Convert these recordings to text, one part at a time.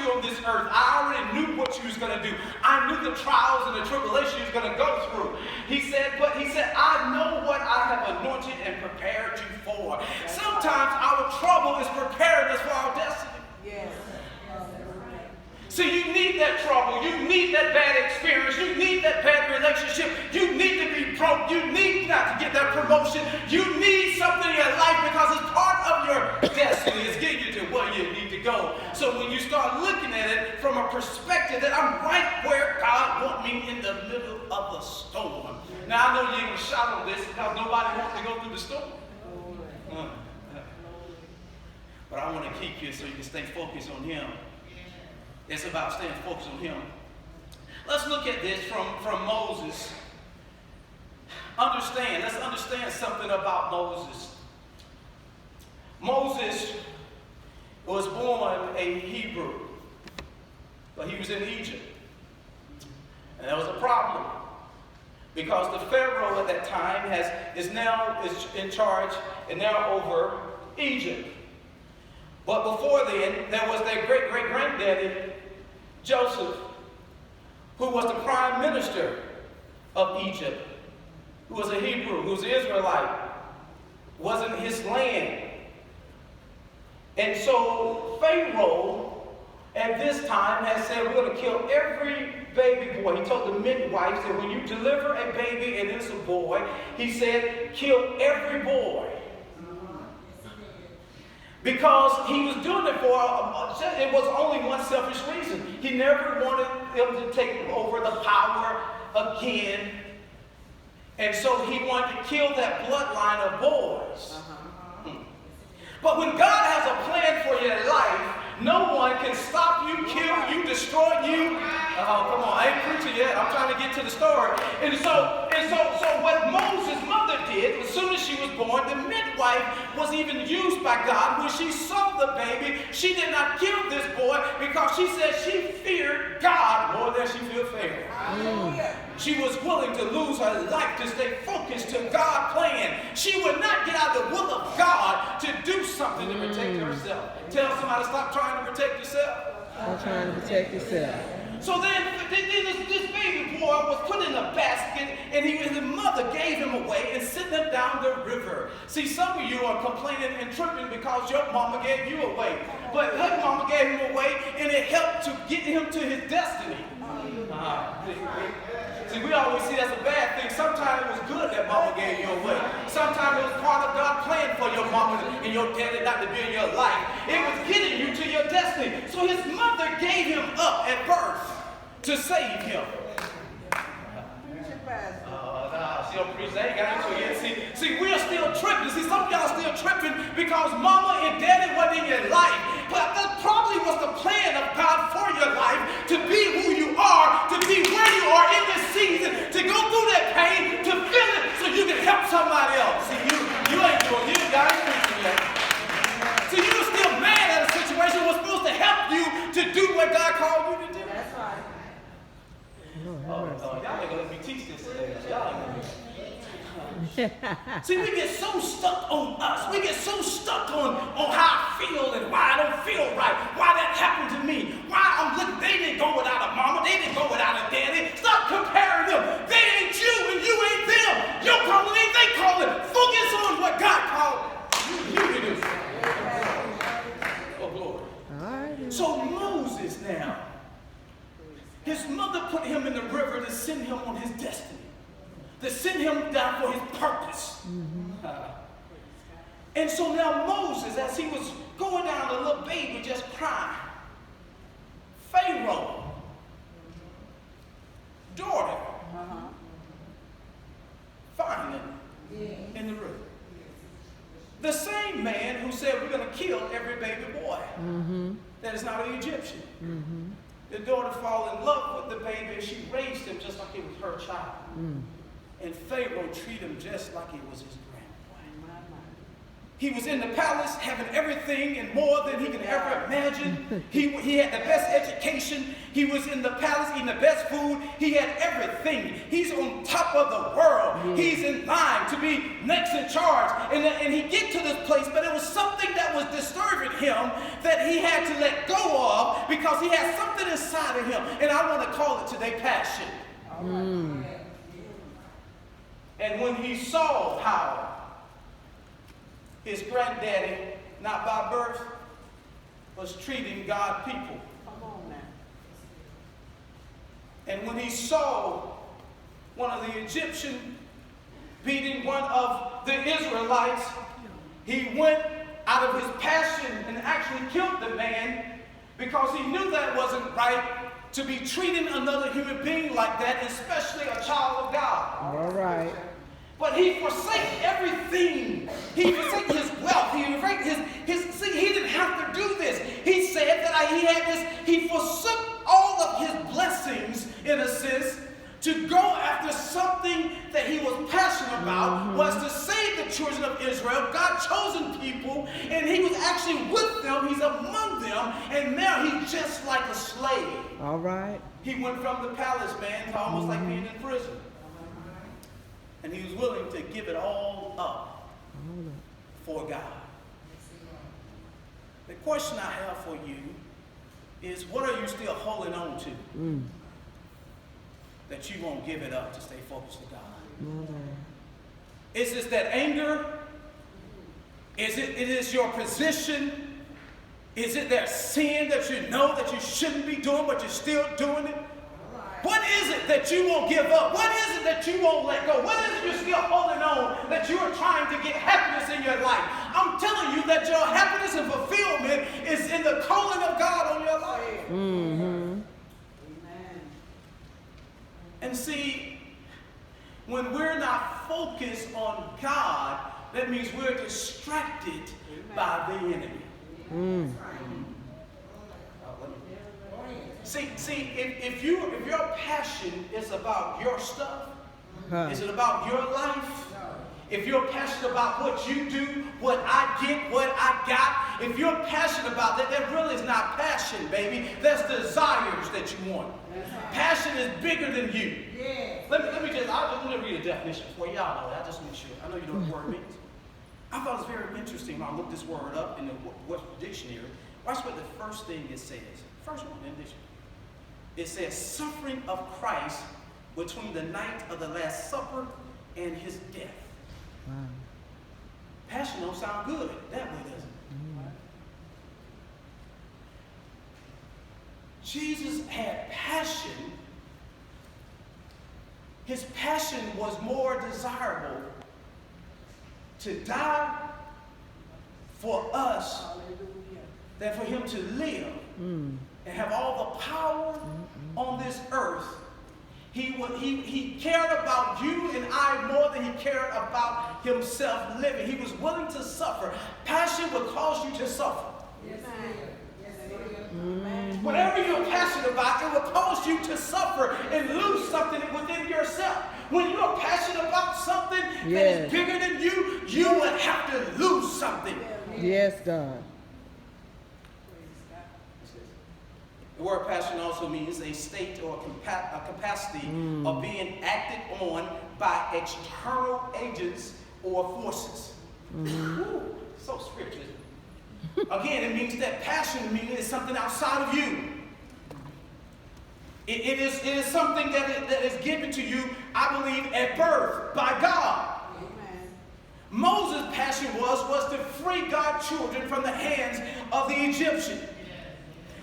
you on this earth, I already knew what you was going to do. I knew the trials and the tribulation you was going to go through. He said, I know what I have anointed and prepared you for. Sometimes our trouble is preparing us for our destiny. Yes. See, you need that trouble. You need that bad experience. You need that bad relationship. You need to be broke. You need not to get that promotion. You need something in your life because it's part of your destiny. It's getting you to where you need to go. So when you start looking at it from a perspective that I'm right where God wants me in the middle of the storm. Now, I know you ain't going to shout on this because nobody wants to go through the storm. But I want to keep you so you can stay focused on Him. It's about staying focused on Him. Let's look at this from Moses. Let's understand something about Moses. Moses was born a Hebrew, but he was in Egypt. And there was a problem because the Pharaoh at that time is in charge and now over Egypt. But before then, there was their great-great-granddaddy, Joseph, who was the prime minister of Egypt, who was a Hebrew, who was an Israelite, wasn't his land. And so Pharaoh, at this time, has said, we're going to kill every baby boy. He told the midwives that when you deliver a baby and it's a boy, he said, kill every boy. Because he was doing it it was only one selfish reason. He never wanted them to take over the power again. And so he wanted to kill that bloodline of boys. But when God has a plan for your life, no one can stop you, kill you, destroy you. Oh, come on, I ain't preaching yet. I'm trying to get to the story. And so what Moses' mother did, as soon as she was born, the midwife was even used by God. When she saw the baby, she did not kill this boy because she said she feared God more than she feared Pharaoh. She was willing to lose her life to stay focused to God's plan. She would not get out of the will of God to do something to protect herself. Tell somebody, stop trying to protect yourself. Stop trying to protect yourself. So then this baby boy was put in a basket, and his mother gave him away and sent him down the river. See, some of you are complaining and tripping because your mama gave you away. But her mama gave him away, and it helped to get him to his destiny. See, we always see that's a bad thing. Sometimes it was good that mama gave you away. Sometimes it was part of God's plan for your mama and your daddy not to be in your life. It was getting you to your destiny. So his mother gave him up at birth to save him. She don't preach that. Ain't got into it yet. See, we're still tripping. See, some of y'all still tripping because mama and daddy wasn't in your life. But that probably was the plan of God for your life, to be who you are, to be where you are in this season, to go through that pain, to feel it so you can help somebody else. See, you ain't doing it. You got it preaching yet. See, you were still mad at a situation that was supposed to help you to do what God called you to do. That's right. Y'all ain't gonna let me teach this today. Y'all ain't gonna See, we get so stuck on us. We get so stuck on how I feel and why I don't feel right. Why that happened to me. Why I'm looking. They didn't go without a mama. They didn't go without a daddy. Stop comparing them. They ain't you and you ain't them. Your calling ain't they calling. Focus on what God called you to do. Oh, glory. All right. So Moses now, his mother put him in the river to send him on his destiny. To send him down for his purpose. And so now Moses, as he was going down, the little baby just crying. Pharaoh, daughter, find him in the river. The same man who said we're going to kill every baby boy that is not an Egyptian. The daughter fall in love with the baby and she raised him just like it was her child. And Pharaoh treated him just like he was his grandboy. He was in the palace having everything and more than he could ever imagine. He had the best education. He was in the palace eating the best food. He had everything. He's on top of the world. He's in line to be next in charge. And he get to this place, but it was something that was disturbing him that he had to let go of because he had something inside of him. And I want to call it today passion. And when he saw how his granddaddy, not by birth, was treating God people. Come on now. And when he saw one of the Egyptians beating one of the Israelites, he went out of his passion and actually killed the man because he knew that wasn't right to be treating another human being like that, especially a child of God. All right. But he forsake everything. He forsake his wealth. He forsake see, he didn't have to do this. He said that he had this, he forsook all of his blessings, in a sense, to go after something that he was passionate about, was to save the children of Israel, God's chosen people, and he was actually with them, he's among them, and now he's just like a slave. All right. He went from the palace, man, to almost like being in prison. And he was willing to give it all up for God. The question I have for you is, what are you still holding on to that you won't give it up to stay focused to God? Is this that anger? Is it is your position? Is it that sin that you know that you shouldn't be doing, but you're still doing it? What is it that you won't give up? What is it that you won't let go? What is it you're still holding on that you are trying to get happiness in your life? I'm telling you that your happiness and fulfillment is in the calling of God on your life. Amen. And see, when we're not focused on God, that means we're distracted by the enemy. See, if your passion is about your stuff, is it about your life? If you're passionate about what you do, what I get, what I got, if you're passionate about that, that really is not passion, baby. That's desires that you want. Passion is bigger than you. Let me read a definition for you. Y'all know that. I just make sure. I know you know what the word means. I thought it was very interesting when I looked this word up in the Webster Dictionary. Watch what the first thing it says. First one in the dictionary. It says, suffering of Christ between the night of the Last Supper and his death. Wow. Passion don't sound good that way, does it? Jesus had passion. His passion was more desirable to die for us than for him to live and have all the power on this earth. He cared about you and I more than he cared about himself living. He was willing to suffer. Passion will cause you to suffer. Yes, whatever you're passionate about, it will cause you to suffer and lose something within yourself. When you're passionate about something that is bigger than you, you will have to lose something. Yes, God. The word passion also means a state or a capacity of being acted on by external agents or forces. Ooh, so spiritual. Again, it means that passion means it's something outside of you. It is something that is given to you, I believe, at birth by God. Amen. Moses' passion was to free God's children from the hands of the Egyptians.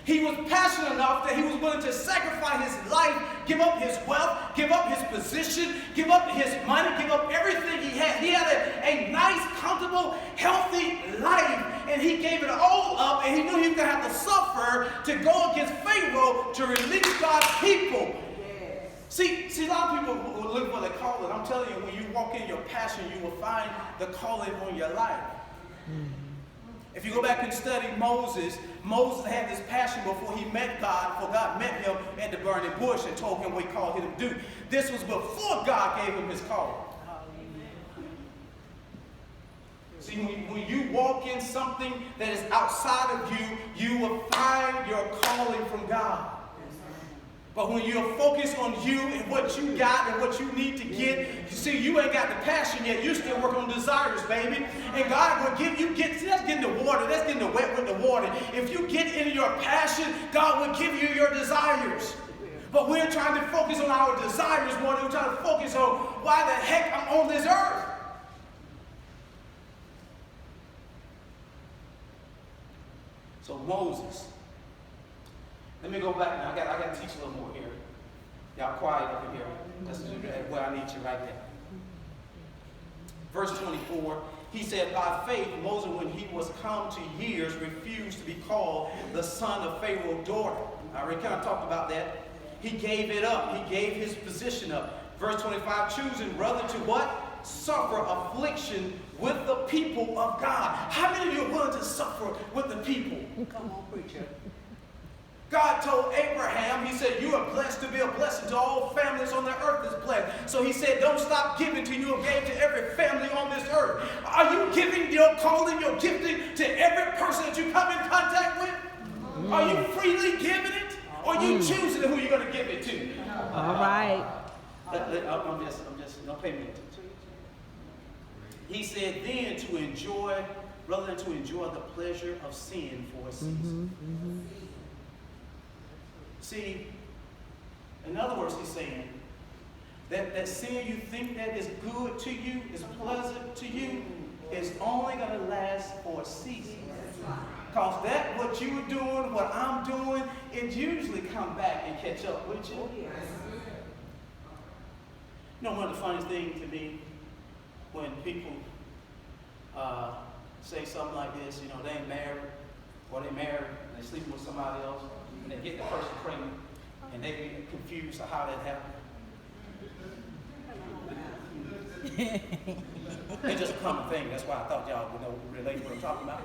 He was passionate enough that he was willing to sacrifice his life, give up his wealth, give up his position, give up his money, give up everything he had. He had a nice, comfortable, healthy life, and he gave it all up, and he knew he was going to have to suffer to go against Pharaoh to release God's people. Yes. See, a lot of people will look for the calling. I'm telling you, when you walk in your passion, you will find the calling on your life. If you go back and study Moses had this passion before he met God, for God met him at the burning bush and told him what he called him to do. This was before God gave him his call. See, when you walk in something that is outside of you, you will find your calling from God. But when you're focused on you and what you got and what you need to get, you see, you ain't got the passion yet. You're still working on desires, baby. And God will give you, see, that's getting the water. That's getting the wet with the water. If you get into your passion, God will give you your desires. But we're trying to focus on our desires more than we're trying to focus on why the heck I'm on this earth. So Moses. Let me go back now. I got to teach a little more here. Y'all quiet up in here. That's where I need you right there. Verse 24, he said, by faith, Moses, when he was come to years, refused to be called the son of Pharaoh's daughter. I already kind of talked about that. He gave it up. He gave his position up. Verse 25, choosing rather to what? Suffer affliction with the people of God. How many of you are willing to suffer with the people? Come on, preacher. God told Abraham, he said, you are blessed to be a blessing to all families on the earth is blessed. So he said, don't stop giving till you have gave to every family on this earth. Are you giving your calling, your gifting to every person that you come in contact with? Are you freely giving it? Or are you choosing who you're going to give it to? All right. I'm just, don't pay me attention. He said then to enjoy, rather than to enjoy the pleasure of sin for a season. See, in other words, he's saying that sin you think that is good to you, is pleasant to you, is only going to last for a season. Because that, what you were doing, what I'm doing, it usually come back and catch up with you. You know, one of the funniest things to me, when people say something like this, you know, they ain't married, or they married, and they sleeping with somebody else, and they get the person pregnant, and they get confused of how that happened. It's just a common thing. That's why I thought y'all would relate to what I'm talking about.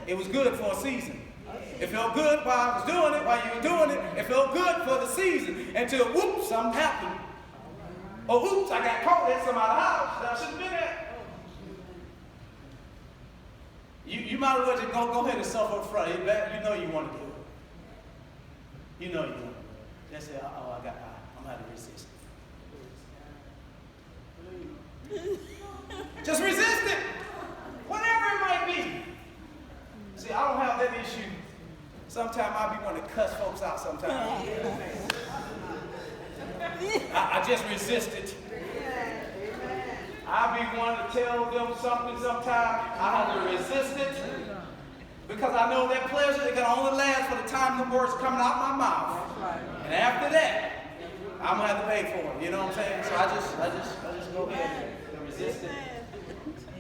It was good for a season. It felt good while I was doing it, while you were doing it. It felt good for the season until, whoops, something happened. Or, oops, I got caught at somebody's house that I shouldn't have been at. You might as well just go ahead and suffer up front. You know you want to do it. You know you want to do it. They say, I'm going to have to resist it. Just resist it. Whatever it might be. See, I don't have that issue. Sometimes I be wanting to cuss folks out sometimes. I just resist it. I be wanting to tell them something sometimes. I have to resist it. Because I know that pleasure, it can only last for the time the words coming out my mouth. And after that, I'm going to have to pay for it. You know what I'm saying? So I just go ahead and resist it.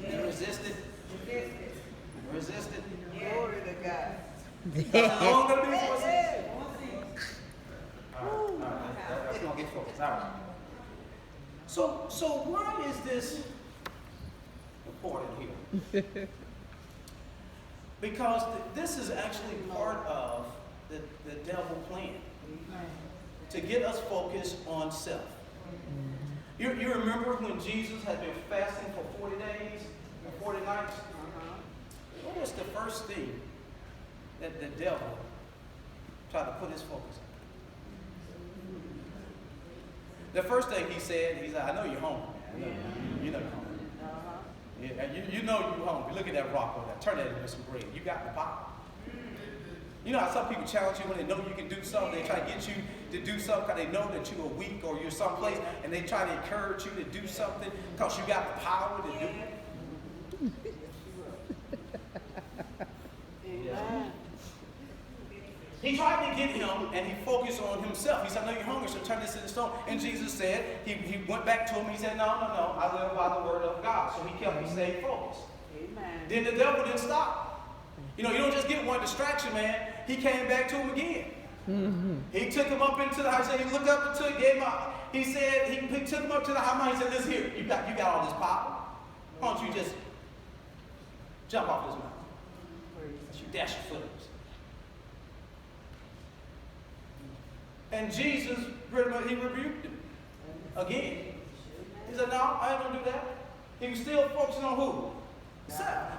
And resist it. Resist it. Glory to God. That's all going to be for us. All right. That's going to get focused. All right. So why is this important here? Because this is actually part of the devil plan to get us focused on self. You remember when Jesus had been fasting for 40 days and 40 nights? What was the first thing that the devil tried to put his focus on? The first thing he said, I know you're hungry. You know you're hungry. Yeah, you know you're hungry. Look at that rock over there. Turn that into some bread. You got the power. You know how some people challenge you when they know you can do something. They try to get you to do something because they know that you are weak or you're someplace, and they try to encourage you to do something because you got the power to do it. He tried to get him, and he focused on himself. He said, I know you're hungry, so turn this into stone. And Jesus said, he went back to him, he said, no, I live by the word of God. So he stayed focused. Amen. Then the devil didn't stop. You know, you don't just get one distraction, man. He came back to him again. Mm-hmm. He took him up into the house. He looked up into it, gave him up. He said, he took him up to the house. He said, listen here, you got all this power. Why don't you just jump off this mountain? You dash your foot. And Jesus, pretty much, he rebuked him again. He said, no, I ain't going to do that. He was still focusing on who?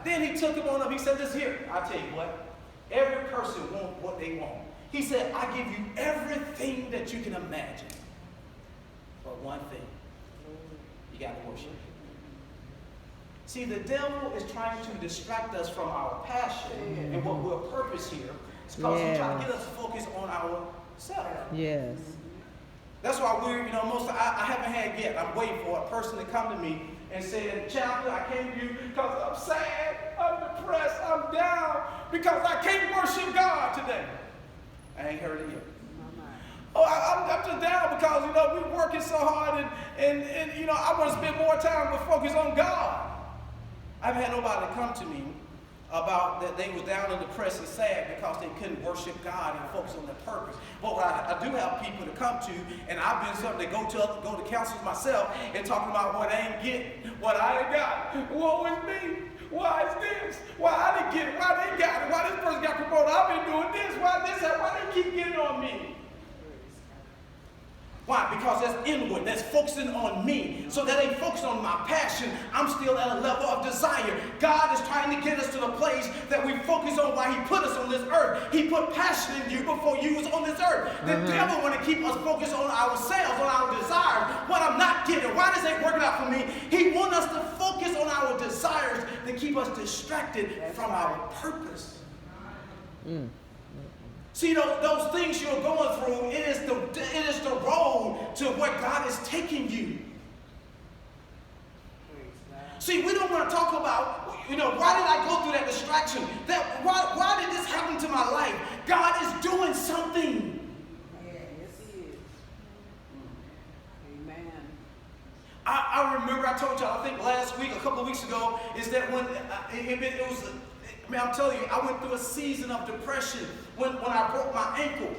Then he took him on up. He said, "This here, I tell you what, every person wants what they want." He said, "I give you everything that you can imagine. But one thing, you got to worship." See, the devil is trying to distract us from our passion and what we're purpose here. It's because he's trying to get us focused on ourselves. Yes. That's why I haven't had yet. I'm waiting for a person to come to me and say, "Chaplain, I came to you because I'm sad, I'm depressed, I'm down, because I can't worship God today." I ain't heard it yet. "Oh, I'm just down because, we're working so hard and I want to spend more time with focus on God." I've had nobody come to me about that they was down and depressed and sad because they couldn't worship God and focus on their purpose. But I do have people to come to, and I've been something to go to counselors myself and talking about what I ain't getting, what I ain't got. Woe is me. Why is this? Why I didn't get it? Why they got it? Why this person got promoted? I've been doing this. Why they keep getting on me? Why? Because that's inward. That's focusing on me. So that ain't focused on my passion. I'm still at a level of desire. God is trying to get us to the place that we focus on why he put us on this earth. He put passion in you before you was on this earth. The devil want to keep us focused on ourselves, on our desires. What I'm not getting. Why this ain't working out for me? He wants us to focus on our desires to keep us distracted from our purpose. See, those things you're going through, it is the road to where God is taking you. See, we don't want to talk about, why did I go through that distraction? Why did this happen to my life? God is doing something. Yes, he is. Amen. I remember I told y'all, I think last week, a couple of weeks ago, is that when I'm telling you, I went through a season of depression when I broke my ankle.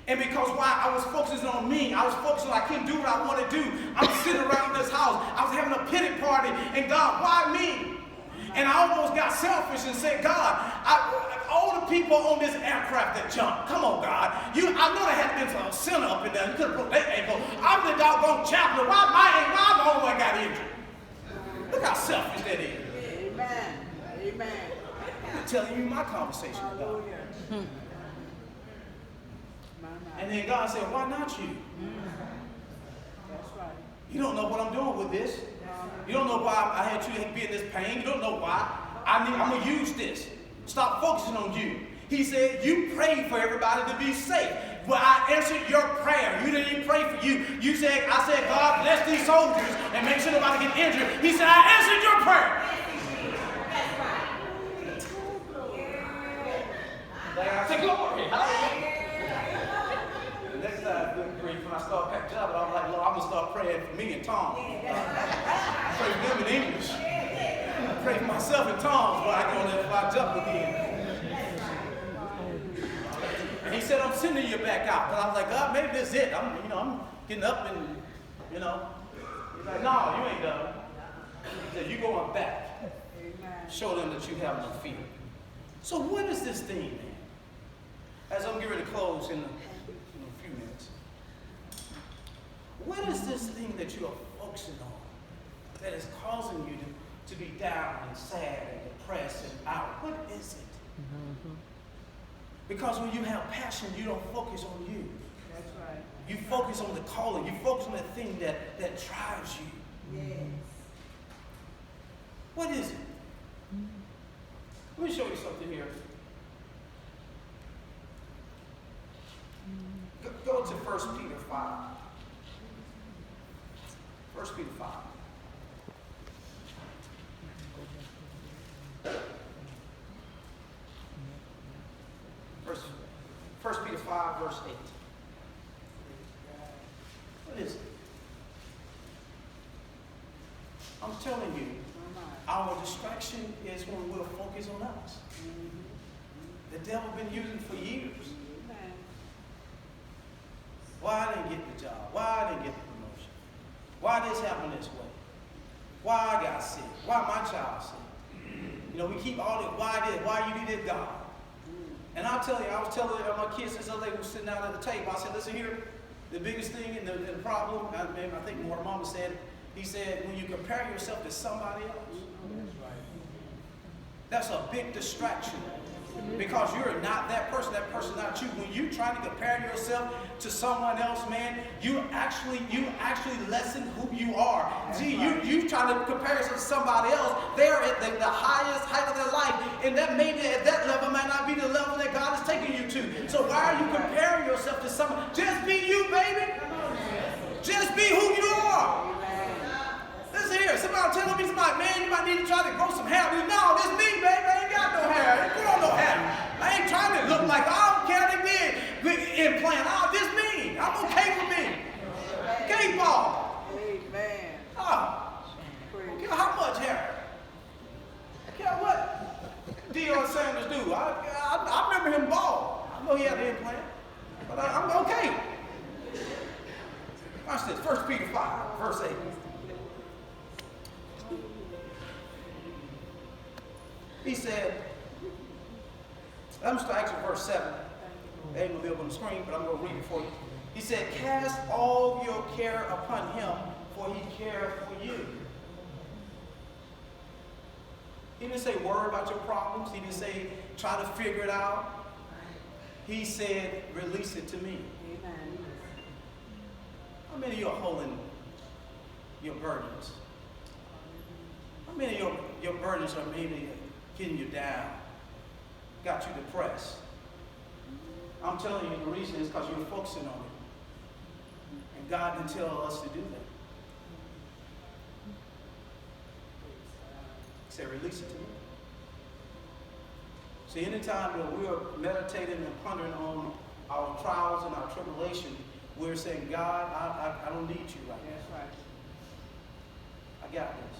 And because I was focusing on me, I was focusing on I couldn't do what I want to do. I'm sitting around this house. I was having a pity party. And God, why me? And I almost got selfish and said, God, all the people on this aircraft that jumped, come on, God. I know there had been some sinner up in there. You could have broke that ankle. I'm the doggone chaplain. Why I'm the only one got injured? Look how selfish that is. Amen. Amen. I'm telling you my conversation with God. And then God said, why not you? That's right. You don't know what I'm doing with this. You don't know why I had you be in this pain. You don't know why. I'm going to use this. Stop focusing on you. He said, you prayed for everybody to be safe. Well, I answered your prayer. You didn't even pray for you. I said, God, bless these soldiers and make sure nobody get injured. He said, I answered your prayer. I said, glory. The next time, when I start that job, I'm like, Lord, I'm going to start praying for me in tongues. Pray for them in English. Pray for myself in tongues while I go there before I jump again. And he said, I'm sending you back out. But I was like, God, maybe this is it. I'm getting up and, He's like, no, you ain't done. He said, you going back. Show them that you have no fear. So what is this thing, man? As I'm getting ready to close in a few minutes, what is this thing that you are focusing on that is causing you to be down and sad and depressed and out? What is it? Mm-hmm. Because when you have passion, you don't focus on you. That's right. You focus on the calling. You focus on the thing that drives you. Yes. What is it? Let me show you something here. Go to 1 Peter 5. 1 Peter 5. First Peter 5, verse 8. What is it? I'm telling you, our distraction is when we'll focus on us. The devil been using it for years. Why I didn't get the job? Why I didn't get the promotion? Why this happened this way? Why I got sick? Why my child sick? We keep all this, why you did God? And I'll tell you, I was telling my kids as they were sitting down at the table, I said, listen here, the biggest thing and the problem, I think more mama said, he said, when you compare yourself to somebody else, That's a big distraction. Because you're not that person not you. When you're trying to compare yourself to someone else, man, you actually lessen who you are. See, you trying to compare yourself to somebody else. They're at the highest height of their life, and that maybe at that level might not be the level that God is taking you to. So why are you comparing yourself to someone? Just be you, baby. Just be who you are. Listen here, somebody telling me, man, you might need to try to grow some hair. No, this me, baby. I ain't got no hair. I ain't growing no hair. I ain't trying to look like, I don't care they did implant. Oh, this me. I'm okay with me. Okay, Paul. Amen. Oh, I don't care how much hair. I care what Deion Sanders do. I remember him bald. I know he had an implant. But I'm okay. Watch this. 1 Peter 5, verse 8. He said, I'm going to start actually verse 7. It ain't going to be up on the screen, but I'm going to read it for you. He said, cast all your care upon him, for he cares for you. He didn't say worry about your problems. He didn't say try to figure it out. He said, release it to me. Amen. How many of you are holding your burdens? How many of your burdens are maybe getting you down, got you depressed? I'm telling you, the reason is because you're focusing on it. And God didn't tell us to do that. He said, release it to me. See, anytime that we are meditating and pondering on our trials and our tribulation, we're saying, God, I don't need you right now. That's right. I got this.